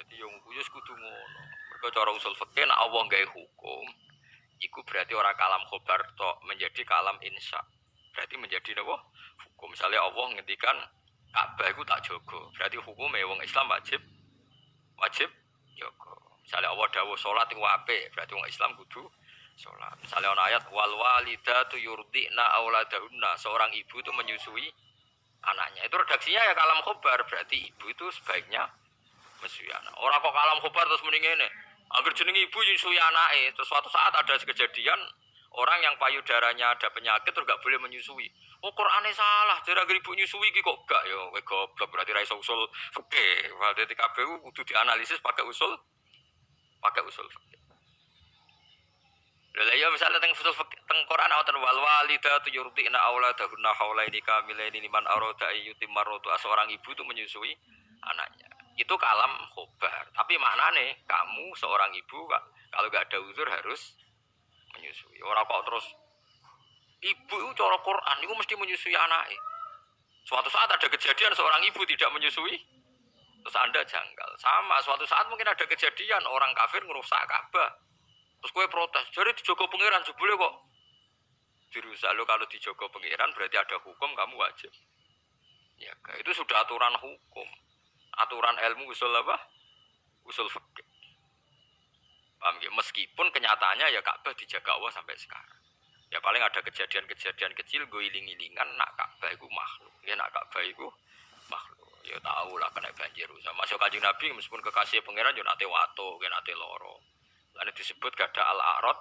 Dadi yo wis kudu ngono. Mergo cara usul fikih nek Allah gawe hukum, iku berarti ora kalam khobar tok, menjadi kalam insya. Berarti menjadi napa? Hukum. Misalnya Allah ngendikan Ka'bah iku tak jaga. Berarti hukume wong Islam wajib jaga. Misalnya Allah dawuh salat iku apik, berarti wong Islam kudu salat. Misalnya ana ayat wal walidatu yurdina auladahunna, seorang ibu itu menyusui anaknya. Itu redaksinya ya kalam khobar, berarti ibu itu sebaiknya menyusui anak. Orang kok kalam khobar terus mending ngene. Angger jeneng ibu nyusui anake, terus suatu saat ada kejadian orang yang payudaranya ada penyakit terus gak boleh menyusui. Oh Qur'ane salah, cara ibu nyusui iki kok gak ya kowe goblok berarti ra iso usul fikih. Berarti KPU kudu dianalisis pakai usul fikih. Lha ya misalnya teng usul fikih teng Qur'an wonten wal walidatu yurdina auladahunna haulaini kamilaini liman arada ayyutim maratu, seorang ibu itu menyusui anaknya. Itu kalam khobar. Tapi maknane kamu seorang ibu kalau gak ada uzur harus menyusui. Orang kok terus ibu itu cara Quran itu mesti menyusui anaknya. Suatu saat ada kejadian seorang ibu tidak menyusui, terus Anda janggal. Sama, suatu saat mungkin ada kejadian orang kafir ngerusak Ka'bah. Terus kowe protes, jadi dijogo pangeran jebule kok dirusak. Lo kalau dijogo pangeran berarti ada hukum, kamu wajib. Ya, itu sudah aturan hukum. Aturan ilmu usul apa? Usul fikih. Paham ya? Meskipun kenyataannya ya Ka'bah dijaga Allah sampai sekarang. Ya paling ada kejadian-kejadian kecil gue iling-ilingan nak Ka'bah itu makhluk. Ya nak Ka'bah itu makhluk. Ya tahu lah kena banjir rusak. Masuk Kanjeng Nabi meskipun kekasih pangeran yo nate wato, ge nate loro. Lan disebut gada al-a'rad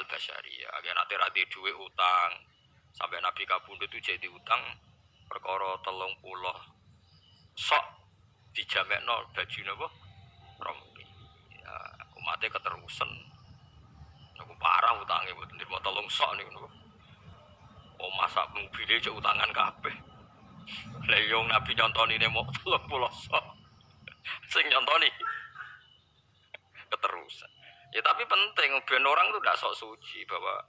al-basyariyah. Ge nate ra duwe utang. Sampai Nabi kabundut itu jadi utang perkara 30 sok dijamekno baju napa? Rompi. Ya, umatnya keterusan. Aku parah utangnya buat nerima tolong sok nih. Oh masa mobilnya cek utangan kabeh. Leyong Nabi nyontoni ini mau 30 sok. Sing nyontoni keterusan. Ya tapi penting ben orang tuh tidak sok suci bahwa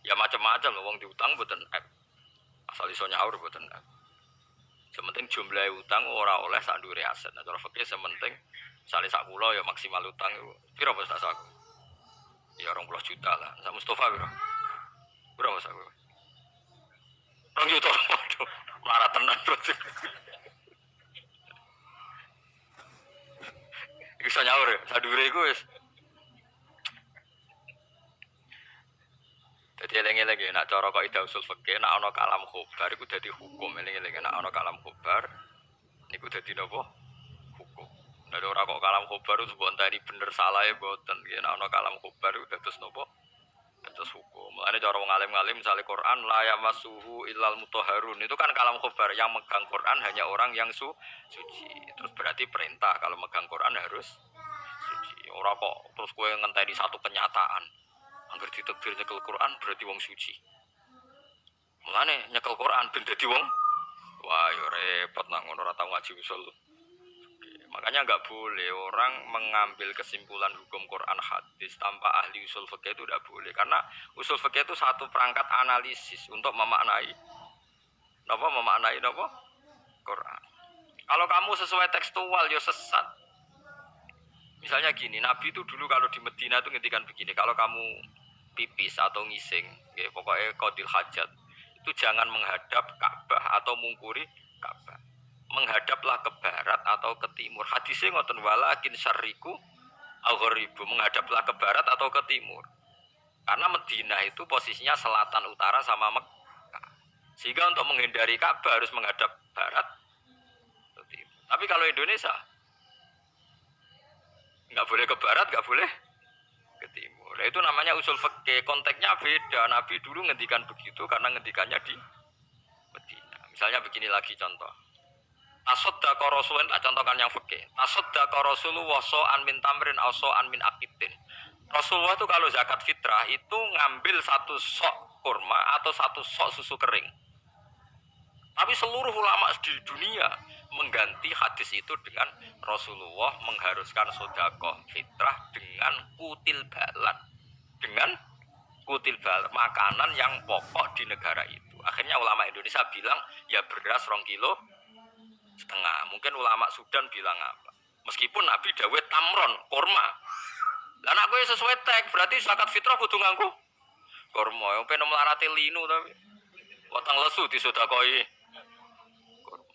ya macam-macam loh wong diutang mboten asal iso nyaur mboten. Sementing jumlah utang ora oleh sak ndure aset. Nah, cara fikih sementing misale sak kula ya maksimal utang iku pira bos tak saku. Ya 20 juta lah. Sak Mustofa pira? Pira bos aku? 2 juta. Waduh, marah tenan berarti. Iku iso nyaur ya, sak ndure iku wis. Jadi eling-eling nak cara kaidah usul fikih nak ana kalam khobar iku dadi hukum. Eling-eling nak ana kalam khobar niku dadi napa? Hukum. Nek ora kok kalam khobar itu mbok enteni bener salah ya mboten. Yen ana kalam khobar iku dados napa? Dados hukum. Mulane cara wong alim-alim misale Quran la yamassuhu illal mutahharun. Itu kan kalam khobar yang megang Quran hanya orang yang suci. Terus berarti perintah kalau megang Quran harus suci. Ora kok terus kowe ngenteni satu kenyataan. Angger ditekbir nyekel Quran berarti wong suci. Mulane nyekel Quran ben dadi wong wah yo repot nak ngono ora tau ngaji usul. Makanya enggak boleh orang mengambil kesimpulan hukum Quran hadis tanpa ahli usul fikih itu tidak boleh karena usul fikih itu satu perangkat analisis untuk memaknai Quran. Kalau kamu sesuai tekstual yo sesat. Misalnya gini, Nabi itu dulu kalau di Medina itu ngendikan begini, kalau kamu pipis atau ngising, ya, pokoknya qadil hajat, itu jangan menghadap Ka'bah atau mungkuri Ka'bah. Menghadaplah ke barat atau ke timur. Hadisnya ngoten walakin syarriku au gharibu, menghadaplah ke barat atau ke timur. Karena Medina itu posisinya selatan utara sama Mekah. Sehingga untuk menghindari Ka'bah harus menghadap barat atau timur. Tapi kalau Indonesia nggak boleh ke barat, nggak boleh ke timur. Nah, itu namanya usul fikih. Konteksnya beda. Nabi dulu ngendikan begitu karena ngendikannya di Medina. Misalnya begini lagi contoh. Tasaddaqa Rasulullah, tak contohkan yang fikih. Tasaddaqa Rasulullah so'an min tamrin aw so'an min akitin. Rasulullah itu kalau zakat fitrah itu ngambil satu sok kurma atau satu sok susu kering. Tapi seluruh ulama di dunia mengganti hadis itu dengan Rasulullah mengharuskan sedekah fitrah dengan kutil balan. Dengan kutil balan, makanan yang pokok di negara itu. Akhirnya ulama Indonesia bilang ya beras 2,5 kilo. Mungkin ulama Sudan bilang apa? Meskipun Nabi dawuh tamron, kurma. Lah nek kowe sesuai teks berarti zakat fitrah kudu nganggo kurma. Yang pengen melarate linu tapi watang lesu disedekoi kurma.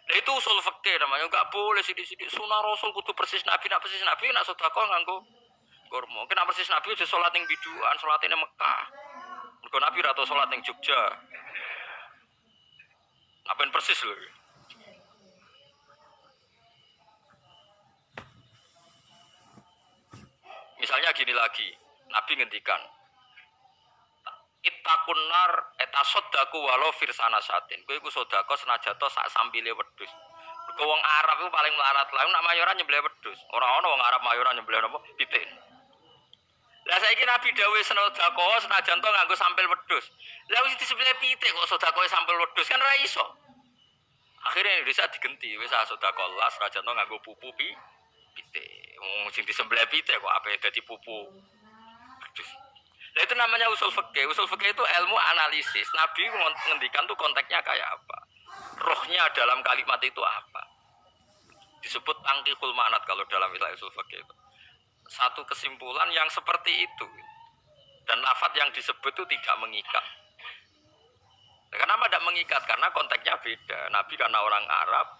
Nah itu usul fikih namanya, enggak boleh sidik-sidik sunah Rasul kudu persis Nabi, nak persis Nabi nak sedekah nganggo kurma. Mungkin nak persis Nabi aja salat ning biduan, salate ning Mekah. Mergo Nabi ra tau salat ning Jogja. Apen persis lho. Misalnya gini lagi, Nabi ngendikan, ittaqun nar etasaddaku walau firsana satin. Kowe iku sedekah senajan to sak sampile wedhus. Mergo wong Arab iku paling melarat lah, nak mayoran nyembelih wedhus. Ora ana wong Arab mayoran nyembelih napa? Pitik. Lah saiki Nabi dawuh sedekah senajan to nganggo sampil wedhus. Lah wis disembelih pitik kok sedekah sampil wedhus kan ora iso. Akhirnya Indonesia digenti, wis sedekah las senajan to nganggo pupu pitik. Sing disembelih pitik kok ape dadi pupu wedhus. Nah itu namanya usul fikih. Usul fikih itu ilmu analisis. Nabi menghentikan tuh konteksnya kayak apa, rohnya dalam kalimat itu apa. Disebut tangkihul manat kalau dalam istilah usul fikih itu. Satu kesimpulan yang seperti itu. Dan lafadz yang disebut itu tidak mengikat. Kenapa tidak mengikat? Karena konteksnya beda. Nabi karena orang Arab,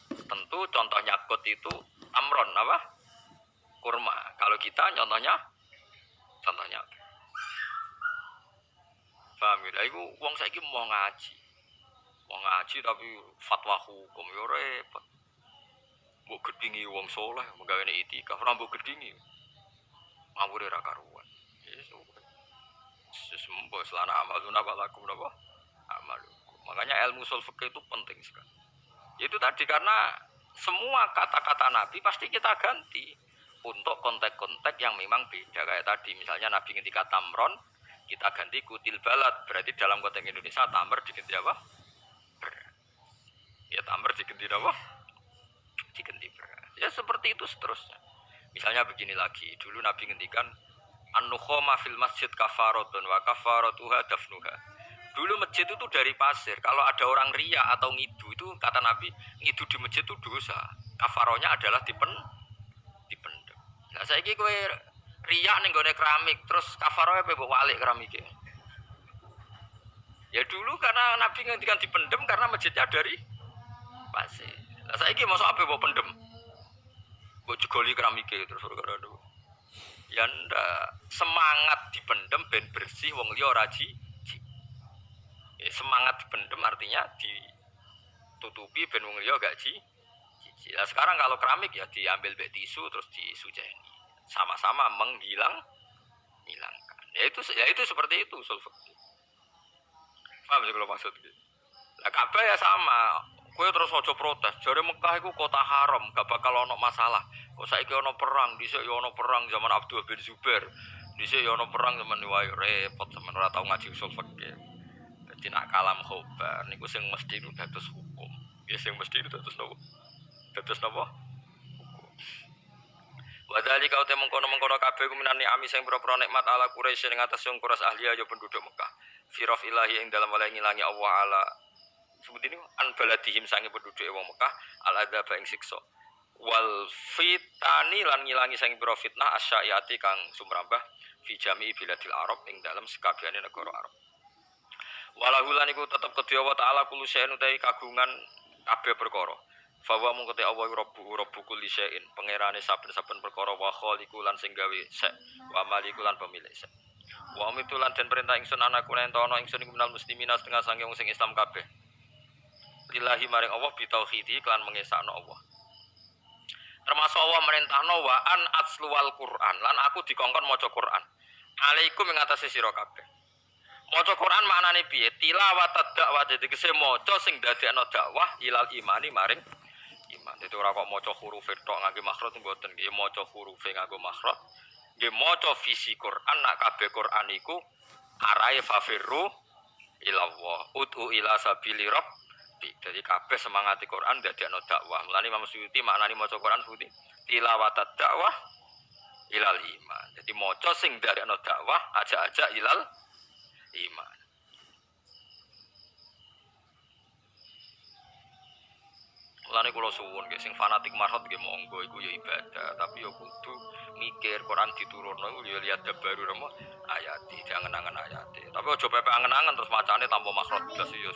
tentu contohnya kot itu amron apa? Kurma. Kalau kita contohnya paham ya? Iku wong saiki mau ngaji. Mau ngaji tapi fatwa hukum yo repot. Mbok gedhingi wong saleh menggaweane itikaf, ora mbok gedhingi. Ngawure ra karuan. Yes, mbok selana amalun apalakum napa? Amal. Makanya ilmu usul fikih itu penting sekali. Itu tadi karena semua kata-kata Nabi pasti kita ganti untuk konteks-konteks yang memang beda. Kayak tadi misalnya Nabi ketika tamron, kita ganti kutil balad, berarti dalam konteks Indonesia tamr diganti apa? Ya tamr diganti apa? Diganti beras. Ya seperti itu seterusnya. Misalnya begini lagi, dulu Nabi ngendikan an-nukhama fil masjid kafaratun wa kafaratuha dafnuha. Dulu masjid itu dari pasir. Kalau ada orang ria atau ngidu itu kata Nabi, ngidu di masjid itu dosa. Kafaronya adalah dipendem. Nah saiki kowe riak ning gone keramik terus kafaroe pe mbok walik keramike. Ya dulu karena Nabi ngendikan dipendem karena masjidnya dari pasir. Lah saiki mosok ape mbok pendem? Mbok jegoli keramike terus ora ada. Ya ndak, semangat dipendem ben bersih wong liya ora jijik. Ya, semangat dipendem artinya ditutupi ben wong liya gak jijik. Nah sekarang kalau keramik ya diambil bek tisu terus disujeni. Sama-sama menghilangkan. Ya itu seperti itu usul fikih. Paham sih kalau maksud gitu. Lah Ka'bah ya sama. Kowe terus aja protes. Jare Mekah iku kota haram, gak bakal ono masalah. Kok saiki ono perang, dhisik ya ono perang zaman Abdul bin Zubair. Dhisik ya ono perang zaman wae repot zaman ora tau ngaji usul fikih. Dadi nak kalam khobar niku sing mesti itu dados hukum. Ya sing mesti itu dados nopo? Dados napa? Wadali kau temung kono kabeh kuminani ami sing pira-pira nikmat ala Quraisy ing atas wong Quraisy ahli ya penduduk Mekah. Firaf ilahi ing dalam wala ngilangi Allah ala sebut ini an baladihim sange penduduk wong Mekah ala adzab ing siksa. Wal fitani lan ngilangi sing pira fitnah asyaiati kang sumrambah fi jami'i biladil Arab ing dalam sekabehane negara Arab. Walahu lan iku tetep kedya wa taala kulo saen utawi kagungan kabeh perkara. Fawa mungkote Allah rabbu kulli syai'in pangerane saben-saben perkara wa khaliqu lan sing gawe sek wa maliku lan pemilik sek wa umitulan den perintah ingsun anakku nentono ingsun iku minal muslimina setengah sange wong sing Islam kabeh lillahi maring Allah bitauhidi lan mengesakno Allah termasuk Allah merintahno wa an atsluwal Quran lan aku dikongkon maca Quran alaikum ing atase sira kabeh maca Quran maknane piye tilawat dakwah dadi kese maca sing dadekno dakwah ilal imani maring iman. Itu ora kok maca huruf tok ngangge makhraj mboten nggih maca huruf nganggo makhraj. Nggih maca visi Quran nak kabeh Quran iku arahe fafirru ilallah ud'u ila sabili rabbik. Jadi kabeh semangati Quran dadekno dakwah. Mulane Imam Suyuti maknani maca Quran Suyuti tilawat dakwah ilal iman. Jadi maca sing dadekno dakwah aja-aja ilal iman. Mulane kula suwun nggih sing fanatik marhot nggih monggo iku ya ibadah, tapi ya kudu mikir Quran diturunno iku ya lihat baru ayat, jangan angen ayate. Tapi aja pepe angen-angen terus macane tanpa makhraj blas ya